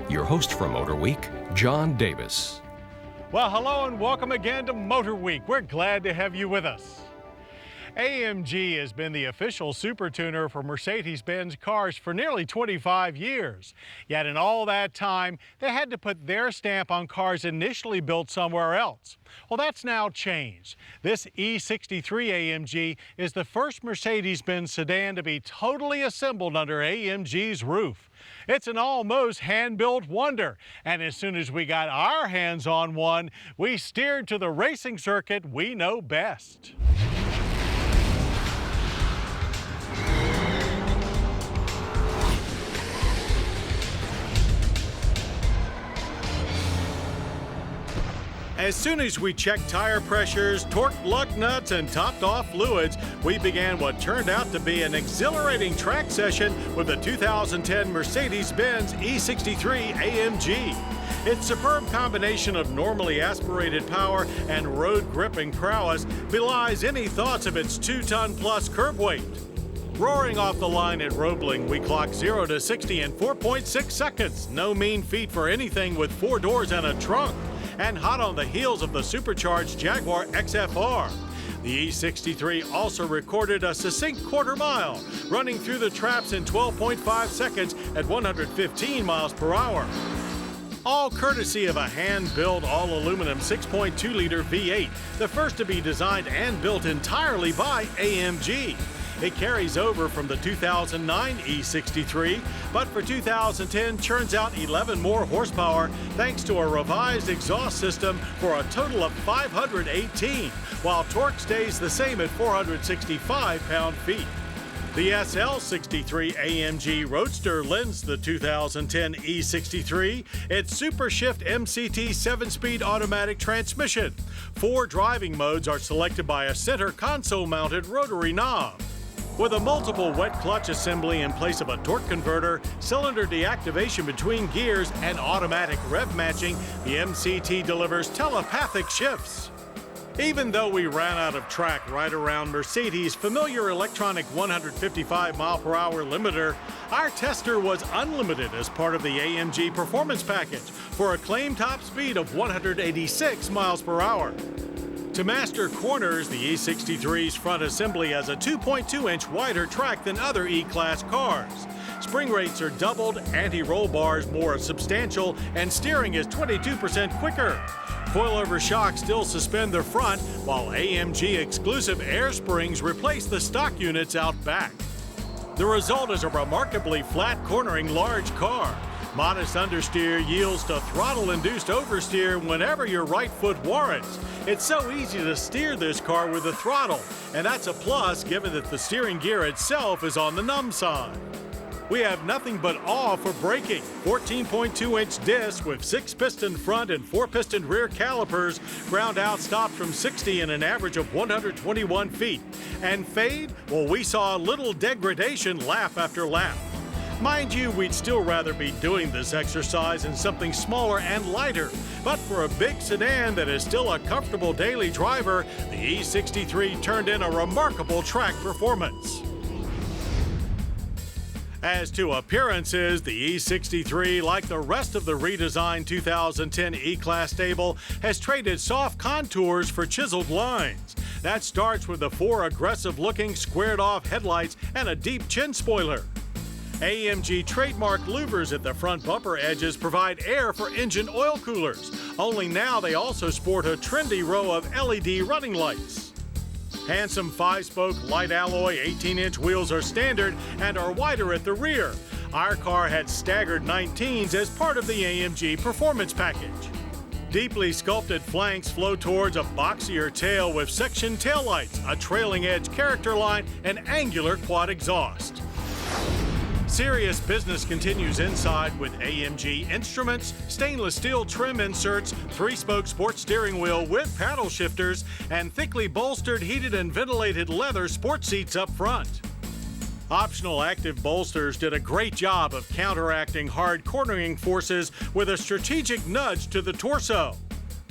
your host for MotorWeek, John Davis. Well, hello and welcome again to MotorWeek. We're glad to have you with us. AMG has been the official super tuner for Mercedes-Benz cars for nearly 25 years. Yet in all that time, they had to put their stamp on cars initially built somewhere else. Well, that's now changed. This E63 AMG is the first Mercedes-Benz sedan to be totally assembled under AMG's roof. It's an almost hand-built wonder, and as soon as we got our hands on one, we steered to the racing circuit we know best. As soon as we checked tire pressures, torqued lug nuts, and topped off fluids, we began what turned out to be an exhilarating track session with the 2010 Mercedes-Benz E63 AMG. Its superb combination of normally aspirated power and road gripping prowess belies any thoughts of its 2-ton-plus curb weight. Roaring off the line at Roebling, we clocked 0 to 60 in 4.6 seconds. No mean feat for anything with 4 doors and a trunk. And hot on the heels of the supercharged Jaguar XFR. The E63 also recorded a succinct quarter mile, running through the traps in 12.5 seconds at 115 miles per hour. All courtesy of a hand-built all-aluminum 6.2-liter V8, the first to be designed and built entirely by AMG. It carries over from the 2009 E63, but for 2010 churns out 11 more horsepower thanks to a revised exhaust system for a total of 518, while torque stays the same at 465 pound-feet. The SL63 AMG Roadster lends the 2010 E63 its Super Shift MCT 7-speed automatic transmission. 4 driving modes are selected by a center console-mounted rotary knob. With a multiple wet clutch assembly in place of a torque converter, cylinder deactivation between gears, and automatic rev matching, the MCT delivers telepathic shifts. Even though we ran out of track right around Mercedes' familiar electronic 155 mile/hour limiter, our tester was unlimited as part of the AMG performance package for a claimed top speed of 186 miles per hour. To master corners, the E63's front assembly has a 2.2-inch wider track than other E-Class cars. Spring rates are doubled, anti-roll bars more substantial, and steering is 22% quicker. Coilover shocks still suspend the front, while AMG exclusive air springs replace the stock units out back. The result is a remarkably flat cornering large car. Modest understeer yields to throttle-induced oversteer whenever your right foot warrants. It's so easy to steer this car with the throttle, and that's a plus given that the steering gear itself is on the numb side. We have nothing but awe for braking. 14.2-inch discs with 6-piston front and 4-piston rear calipers ground out stopped from 60 in an average of 121 feet. And fade? Well, we saw little degradation lap after lap. Mind you, we'd still rather be doing this exercise in something smaller and lighter. But for a big sedan that is still a comfortable daily driver, the E63 turned in a remarkable track performance. As to appearances, the E63, like the rest of the redesigned 2010 E-Class stable, has traded soft contours for chiseled lines. That starts with the 4 aggressive-looking squared-off headlights and a deep chin spoiler. AMG trademark louvers at the front bumper edges provide air for engine oil coolers, only now they also sport a trendy row of LED running lights. Handsome 5-spoke light alloy 18-inch wheels are standard and are wider at the rear. Our car had staggered 19s as part of the AMG performance package. Deeply sculpted flanks flow towards a boxier tail with section taillights, a trailing edge character line, and angular quad exhaust. Serious business continues inside with AMG instruments, stainless steel trim inserts, 3-spoke sports steering wheel with paddle shifters, and thickly bolstered heated and ventilated leather sport seats up front. Optional active bolsters did a great job of counteracting hard cornering forces with a strategic nudge to the torso.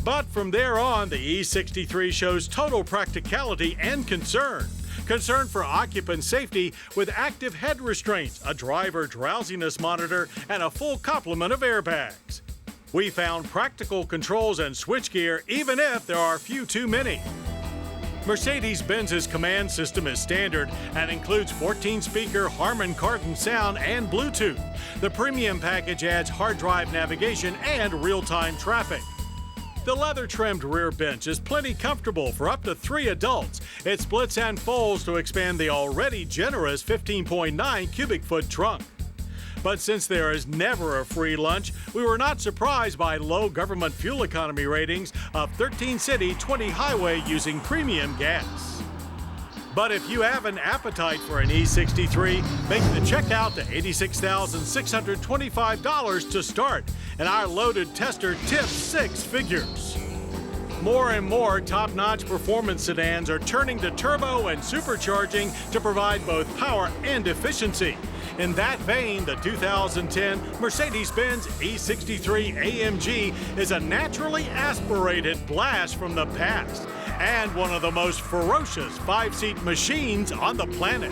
But from there on, the E63 shows total practicality and concern. concern for occupant safety with active head restraints, a driver drowsiness monitor, and a full complement of airbags. We found practical controls and switchgear even if there are few too many. Mercedes-Benz's command system is standard and includes 14-speaker Harman Kardon sound and Bluetooth. The premium package adds hard drive navigation and real-time traffic. The leather-trimmed rear bench is plenty comfortable for up to 3 adults. It splits and folds to expand the already generous 15.9 cubic foot trunk. But since there is never a free lunch, we were not surprised by low government fuel economy ratings of 13 city, 20 highway using premium gas. But if you have an appetite for an E63, make the check out to $86,625 to start, and our loaded tester tips 6 figures. More and more top-notch performance sedans are turning to turbo and supercharging to provide both power and efficiency. In that vein, the 2010 Mercedes-Benz E63 AMG is a naturally aspirated blast from the past and one of the most ferocious 5-seat machines on the planet.